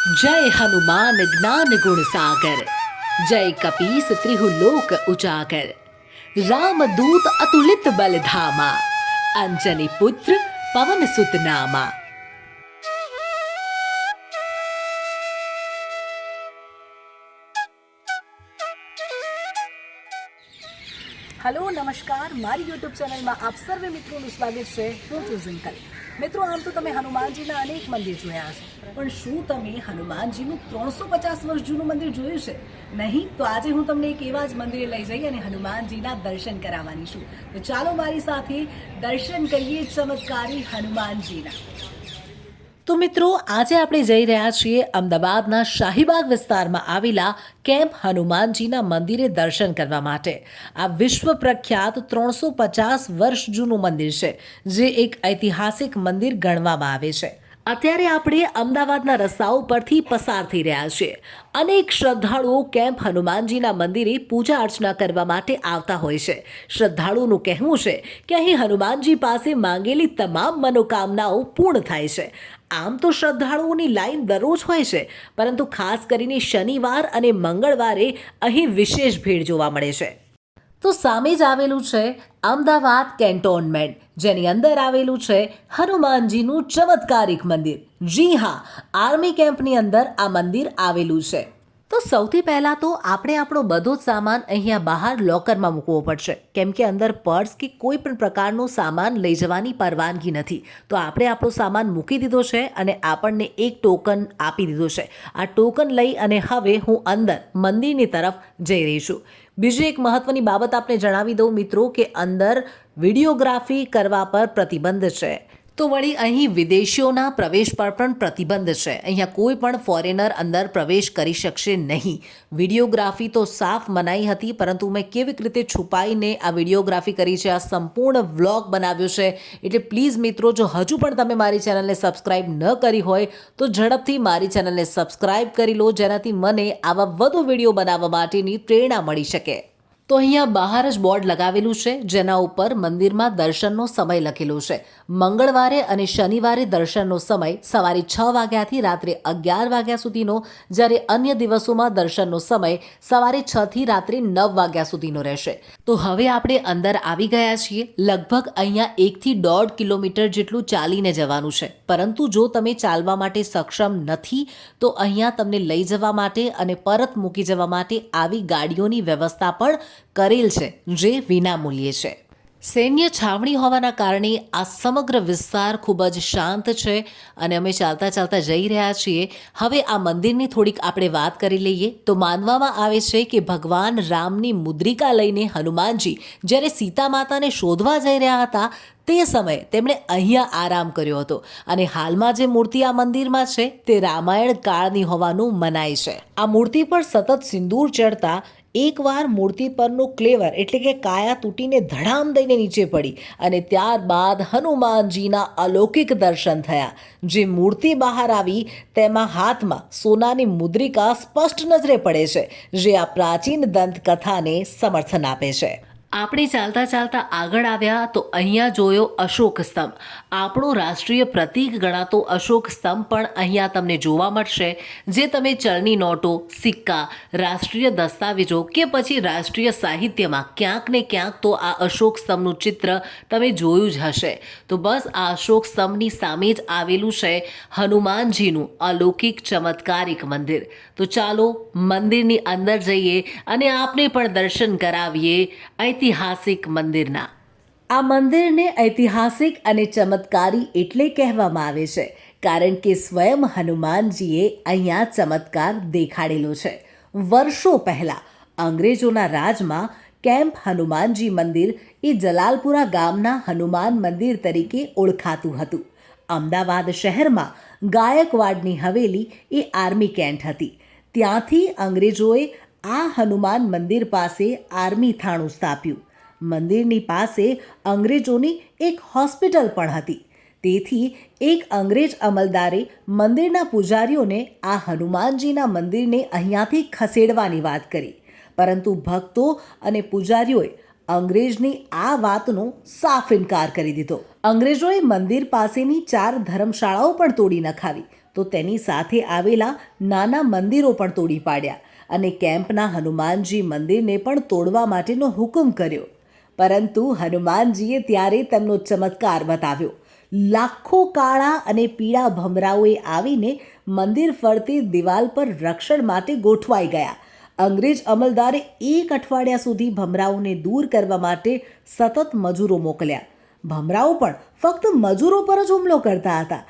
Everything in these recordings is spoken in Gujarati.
जय हनुमान ज्ञान गुण सागर, जय कपीस त्रिहु लोक उजागर। राम दूत अतुलित बल धामा, अंजनी पुत्र पवन सुत नामा। હલો નમસ્કાર, મારી યુટ્યુબ ચેનલમાં આપ સર્વે મિત્રોનું સ્વાગત છે. હું છું ઝિંકલ. મિત્રો, આમ તો તમે હનુમાનજીના અનેક મંદિર જોયા હશે, પણ શું તમે હનુમાનજીનું 350 વર્ષ જૂનું મંદિર જોયું છે? નહીં? તો આજે હું તમને એક એવા જ મંદિરે લઈ જઈ અને હનુમાનજીના દર્શન કરાવવાની છું. તો ચાલો મારી સાથે દર્શન કરીએ ચમત્કારી હનુમાનજીના. તો મિત્રો, આજે આપણે જઈ રહ્યા છીએ અમદાવાદના શાહીબાગ વિસ્તારમાં આવેલા કેમ્પ હનુમાનજીના મંદિરે દર્શન કરવા માટે. આ વિશ્વ પ્રખ્યાત 350 વર્ષ જૂનું મંદિર છે, જે એક ઐતિહાસિક મંદિર ગણવામાં આવે છે. અત્યારે આપણે અમદાવાદના રસ્તાઓ પરથી પસાર થઈ રહ્યા છીએ. અનેક શ્રદ્ધાળુઓ કેમ્પ હનુમાનજીના મંદિરે પૂજા અર્ચના કરવા માટે આવતા હોય છે. શ્રદ્ધાળુઓનું કહેવું છે કે અહીં હનુમાનજી પાસે માંગેલી તમામ મનોકામનાઓ પૂર્ણ થાય છે. આમ તો શ્રદ્ધાળુઓની લાઈન દરરોજ હોય છે, પરંતુ ખાસ કરીને શનિવાર અને મંગળવારે અહીં વિશેષ ભીડ જોવા મળે છે. તો સામે જ આવેલું છે અમદાવાદ કેન્ટોનમેન્ટ, જેની અંદર આવેલું છે હનુમાનજીનું ચમત્કારિક મંદિર. જી હા, આર્મી કેમ્પની અંદર આ મંદિર આવેલું છે. તો સૌથી પહેલાં તો આપણે આપણો બધો જ સામાન અહીંયા બહાર લોકરમાં મૂકવો પડશે, કેમ કે અંદર પર્સ કે કોઈ પણ પ્રકારનો સામાન લઈ જવાની પરવાનગી નથી. તો આપણે આપણો સામાન મૂકી દીધો છે અને આપણને એક ટોકન આપી દીધો છે. આ ટોકન લઈ અને હવે હું અંદર મંદિરની તરફ જઈ રહી છું. બીજી એક મહત્વની બાબત આપણે જણાવી દઉં મિત્રો, કે અંદર વિડીયોગ્રાફી કરવા પર પ્રતિબંધ છે. તો વળી અહીં વિદેશીઓના પ્રવેશ પર પણ પ્રતિબંધ છે. અહીંયા કોઈ પણ ફોરેનર અંદર પ્રવેશ કરી શકશે નહીં. વિડીયોગ્રાફી તો સાફ મનાઈ હતી, પરંતુ મેં કેવી રીતે છુપાઈને આ વિડીયોગ્રાફી કરી છે, આ સંપૂર્ણ વ્લોગ બનાવ્યો છે. એટલે પ્લીઝ મિત્રો, જો હજુ પણ તમે મારી ચેનલને સબસ્ક્રાઈબ ન કરી હોય તો ઝડપથી મારી ચેનલને સબસ્ક્રાઈબ કરી લો, જેનાથી મને આવા વધુ વિડીયો બનાવવા માટેની પ્રેરણા મળી શકે. તો અહીંયા બહાર જ બોર્ડ લગાવેલું છે, જેના ઉપર મંદિરમાં દર્શનનો સમય લખેલો છે. મંગળવારે અને શનિવારે દર્શનનો સમય સવારે 6 વાગ્યાથી રાત્રે 11 વાગ્યા સુધીનો, જ્યારે અન્ય દિવસોમાં દર્શનનો સમય સવારે 6 થી રાત્રે 9 વાગ્યા સુધીનો રહેશે. તો હવે આપણે અંદર આવી ગયા છીએ. લગભગ અહીંયા 1 થી 1.5 કિલોમીટર જેટલું ચાલીને જવાનું છે, પરંતુ જો તમે ચાલવા માટે સક્ષમ નથી તો અહીંયા તમને લઈ જવા માટે અને પરત મૂકી જવા માટે આવી ગાડીઓની વ્યવસ્થા પણ કરેલ છે, જે વિનામૂલ્યે છે. સૈન્ય છાવણી હોવાના કારણે આ સમગ્ર વિસ્તાર ખૂબ જ શાંત છે અને અમે ચાલતા ચાલતા જઈ રહ્યા છીએ. હવે આ મંદિરની થોડીક આપણે વાત કરી લઈએ. તો માનવામાં આવે છે કે ભગવાન રામની મુદ્રિકા લઈને હનુમાનજી જ્યારે સીતા માતાને શોધવા જઈ રહ્યા હતા તે સમયે તેમણે અહીંયા આરામ કર્યો હતો. અને હાલમાં જે મૂર્તિ આ મંદિરમાં છે તે રામાયણ કાળની હોવાનું મનાય છે. આ મૂર્તિ પર સતત સિંદૂર ચડતા એકવાર મૂર્તિ પરનું ક્લેવર એટલે કે કાયા તૂટીને ધડામ દઈને નીચે પડી અને ત્યારબાદ હનુમાનજીના અલૌકિક દર્શન થયા. જે મૂર્તિ બહાર આવી તેમાં હાથમાં સોનાની મુદ્રિકા સ્પષ્ટ નજરે પડે છે, જે આ પ્રાચીન દંતકથાને સમર્થન આપે છે. આપણે ચાલતા ચાલતા આગળ આવ્યા તો અહીંયા જોયો અશોક સ્તંભ. આપણું રાષ્ટ્રીય પ્રતીક ગણાતો અશોક સ્તંભ પણ અહીંયા તમને જોવા મળશે, જે તમે ચલણી નોટો, સિક્કા, રાષ્ટ્રીય દસ્તાવેજો કે પછી રાષ્ટ્રીય સાહિત્યમાં ક્યાંક ને ક્યાંક તો આ અશોક સ્તંભનું ચિત્ર તમે જોયું જ હશે. તો બસ આ અશોક સ્તંભની સામે જ આવેલું છે હનુમાનજીનું અલૌકિક ચમત્કારિક મંદિર. તો ચાલો મંદિરની અંદર જઈએ અને આપને પણ દર્શન કરાવીએ ઐતિહાસિક મંદિરના. આ મંદિરને ઐતિહાસિક અને ચમત્કારી એટલે કહેવામાં આવે છે કારણ કે સ્વયં હનુમાનજીએ અહીંયા ચમત્કાર દેખાડેલો છે. વર્ષો પહેલાં અંગ્રેજોના રાજમાં કેમ્પ હનુમાનજી મંદિર એ જલાલપુરા ગામના હનુમાન મંદિર તરીકે ઓળખાતું હતું. અમદાવાદ શહેરમાં ગાયકવાડની હવેલી એ આર્મી કેન્ટ હતી. ત્યાંથી અંગ્રેજોએ આ હનુમાન મંદિર પાસે આર્મી થાણું સ્થાપ્યું. મંદિરની પાસે અંગ્રેજોની એક હોસ્પિટલ પણ હતી. તેથી એક અંગ્રેજ અમલદારે મંદિરના પૂજારીઓને આ હનુમાનજીના મંદિરને અહીંયાથી ખસેડવાની વાત કરી, પરંતુ ભક્તો અને પૂજારીઓએ અંગ્રેજની આ વાતનો સાફ ઇનકાર કરી દીધો. અંગ્રેજોએ મંદિર પાસેની 4 ધર્મશાળાઓ પણ તોડી નખાવી, તો તેની સાથે આવેલા નાના મંદિરો પણ તોડી પાડ્યા અને કેમ્પના હનુમાનજી મંદિરને પણ તોડવા માટેનો હુકમ કર્યો. પરંતુ હનુમાનજીએ ત્યારે તેમનો ચમત્કાર બતાવ્યો. લાખો કાળા અને પીળા ભમરાઓએ આવીને મંદિર ફરતે દિવાલ પર રક્ષણ માટે ગોઠવાઈ ગયા. અંગ્રેજ અમલદારે 1 અઠવાડિયા સુધી ભમરાઓને દૂર કરવા માટે સતત મજૂરો મોકલ્યા. ભમરાઓ પણ ફક્ત મજૂરો પર જ હુમલો કરતા હતા.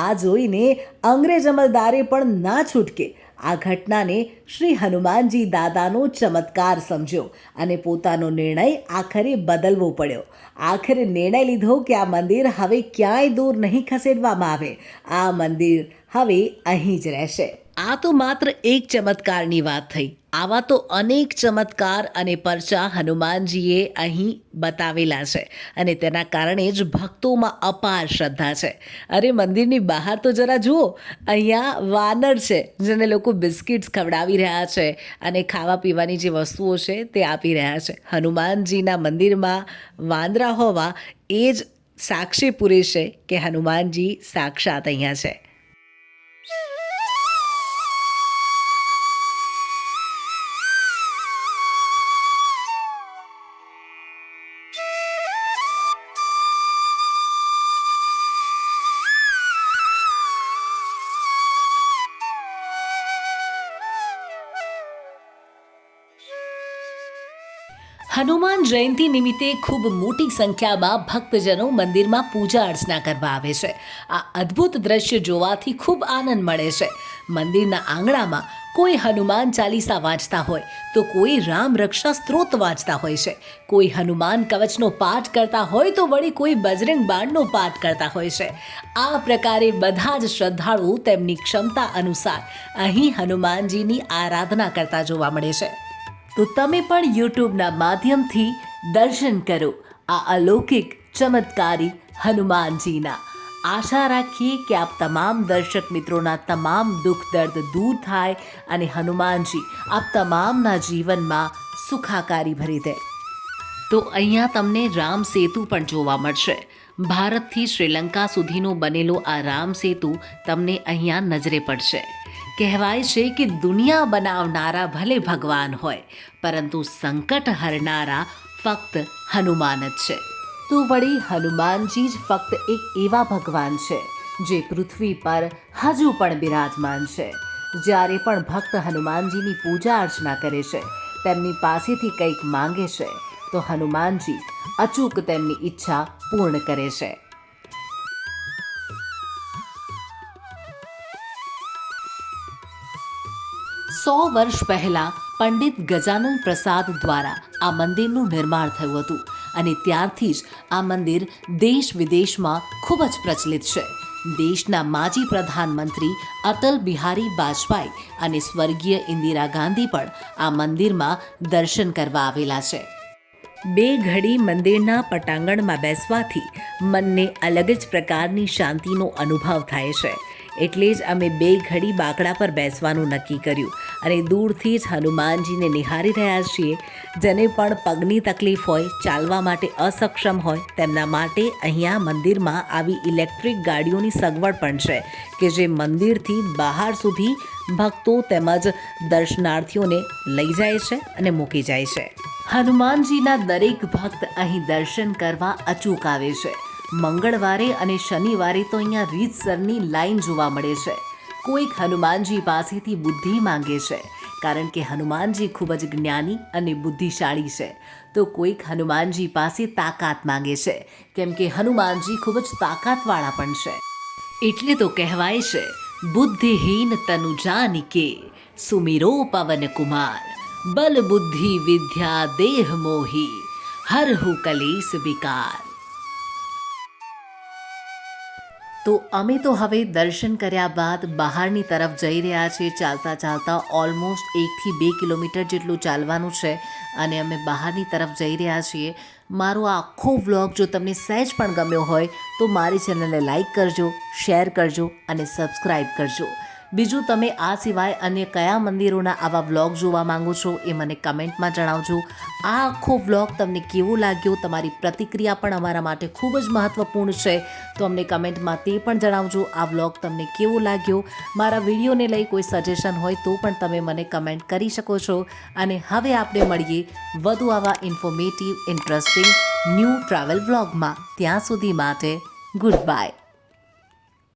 આ જોઈને અંગ્રેજ અમલદારે પણ ના છૂટકે આ ઘટનાને શ્રી હનુમાનજી દાદાનો ચમત્કાર સમજ્યો અને પોતાનો નિર્ણય આખરે બદલવો પડ્યો. આખરે નિર્ણય લીધો કે આ મંદિર હવે ક્યાંય દૂર નહીં ખસેડવામાં આવે. આ મંદિર હવે અહીં જ રહેશે. આ તો માત્ર એક ચમત્કારની વાત થઈ. આવા તો અનેક ચમત્કાર અને પરચા હનુમાનજીએ અહીં બતાવેલા છે અને તેના કારણે જ ભક્તોમાં અપાર શ્રદ્ધા છે. અરે મંદિરની બહાર તો જરા જુઓ, અહીંયા વાનર છે જેને લોકો બિસ્કિટ્સ ખવડાવી રહ્યા છે અને ખાવા પીવાની જે વસ્તુઓ છે તે આપી રહ્યા છે. હનુમાનજીના મંદિરમાં વાંદરા હોવા એ જ સાક્ષી પૂરે છે કે હનુમાનજી સાક્ષાત અહીંયા છે. હનુમાન જયંતિ નિમિત્તે ખૂબ મોટી સંખ્યામાં ભક્તજનો મંદિરમાં પૂજા અર્ચના કરવા આવે છે. આ અદ્ભુત દ્રશ્ય જોવાથી ખૂબ આનંદ મળે છે. મંદિરના આંગણામાં કોઈ હનુમાન ચાલીસા વાંચતા હોય તો કોઈ રામ રક્ષા સ્ત્રોત વાંચતા હોય છે, કોઈ હનુમાન કવચનો પાઠ કરતા હોય તો વળી કોઈ બજરંગ બાણનો પાઠ કરતા હોય છે. આ પ્રકારે બધા જ શ્રદ્ધાળુઓ તેમની ક્ષમતા અનુસાર અહીં હનુમાનજીની આરાધના કરતા જોવા મળે છે. તો તમે પણ યુટ્યુબના માધ્યમથી દર્શન કરો આ અલૌકિક ચમત્કારી હનુમાનજીના. આશા રાખીએ કે આપ તમામ દર્શક મિત્રોના તમામ દુઃખ દર્દ દૂર થાય અને હનુમાનજી આપ તમામના જીવનમાં સુખાકારી ભરી દે. તો અહીંયા તમને રામ સેતુ પણ જોવા મળશે. ભારતથી શ્રીલંકા સુધીનો બનેલો આ રામ સેતુ તમને અહીંયા નજરે પડશે. કહેવાય છે કે દુનિયા બનાવનારા ભલે ભગવાન હોય, પરંતુ સંકટ હરનારા ફક્ત હનુમાન જ છે. તો વળી હનુમાનજી જ ફક્ત એક એવા ભગવાન છે જે પૃથ્વી પર હજુ પણ બિરાજમાન છે. જ્યારે પણ ભક્ત હનુમાનજીની પૂજા અર્ચના કરે છે, તેમની પાસેથી કંઈક માંગે છે, તો હનુમાનજી અચૂક તેમની ઈચ્છા પૂર્ણ કરે છે. સો વર્ષ પહેલાં પંડિત ગજાનન પ્રસાદ દ્વારા આ મંદિરનું નિર્માણ થયું હતું અને ત્યારથી જ આ મંદિર દેશ વિદેશમાં ખૂબ જ પ્રચલિત છે. દેશના માજી પ્રધાનમંત્રી અટલ બિહારી વાજપેયી અને સ્વર્ગીય ઇન્દિરા ગાંધી પણ આ મંદિરમાં દર્શન કરવા આવેલા છે. 2 ઘડી મંદિરના પટાંગણમાં બેસવાથી મનને અલગ જ પ્રકારની શાંતિનો અનુભવ થાય છે. એટલે જ અમે 2 ઘડી બાકડા પર બેસવાનું નક્કી કર્યું અને દૂરથી જ હનુમાનજીને નિહાળી રહ્યા છીએ. જેને પણ પગની તકલીફ હોય, ચાલવા માટે અસક્ષમ હોય, તેમના માટે અહીંયા મંદિરમાં આવી ઇલેક્ટ્રિક ગાડીઓની સગવડ પણ છે કે જે મંદિરથી બહાર સુધી ભક્તો તેમજ દર્શનાર્થીઓને લઈ જાય છે અને મૂકી જાય છે. હનુમાનજીના દરેક ભક્ત અહીં દર્શન કરવા અચૂક આવે છે. મંગળવારે અને શનિવારે તો અહીંયા રીતસરની લાઈન જોવા મળે છે. કોઈક હનુમાનજી પાસેથી બુદ્ધિ માંગે છે, કારણ કે હનુમાનજી ખૂબ જ જ્ઞાની અને બુદ્ધિશાળી છે. તો કોઈક હનુમાનજી પાસે તાકાત માંગે છે, કેમ કે હનુમાનજી ખૂબ જ તાકાતવાળા પણ છે. એટલે તો કહેવાય છે, બુદ્ધિહીન તનુ જાનિકે સુમિરો પવન કુમાર, બલ બુદ્ધિ વિદ્યા દેહ મોહી, હરહુ કલેશ વિકાર. તો અમે તો હવે દર્શન કર્યા બાદ બહારની તરફ જઈ રહ્યા છીએ. ચાલતા ચાલતા ઓલમોસ્ટ 1 થી 2 કિલોમીટર જેટલું ચાલવાનું છે અને અમે બહારની તરફ જઈ રહ્યા છીએ. મારો આ આખો વ્લોગ જો તમને સહેજ પણ ગમ્યો હોય તો મારી ચેનલને લાઈક કરજો, શેર કરજો અને સબસ્ક્રાઈબ કરજો. બીજું તમે આ સિવાય અન્ય કયા મંદિરોના આવા વ્લોગ જોવા માંગો છો એ મને કમેન્ટમાં જણાવજો. આ આખો વ્લોગ તમને કેવો લાગ્યો, તમારી પ્રતિક્રિયા પણ અમારા માટે ખૂબ જ મહત્ત્વપૂર્ણ છે, તો અમને કમેન્ટમાં તે પણ જણાવજો. આ વ્લોગ તમને કેવો લાગ્યો, મારા વિડીયોને લઈ કોઈ સજેશન હોય તો પણ તમે મને કમેન્ટ કરી શકો છો. અને હવે આપણે મળીએ વધુ આવા ઇન્ફોર્મેટિવ, ઇન્ટરેસ્ટિંગ ન્યૂ ટ્રાવેલ વ્લોગમાં. ત્યાં સુધી માટે ગુડ બાય.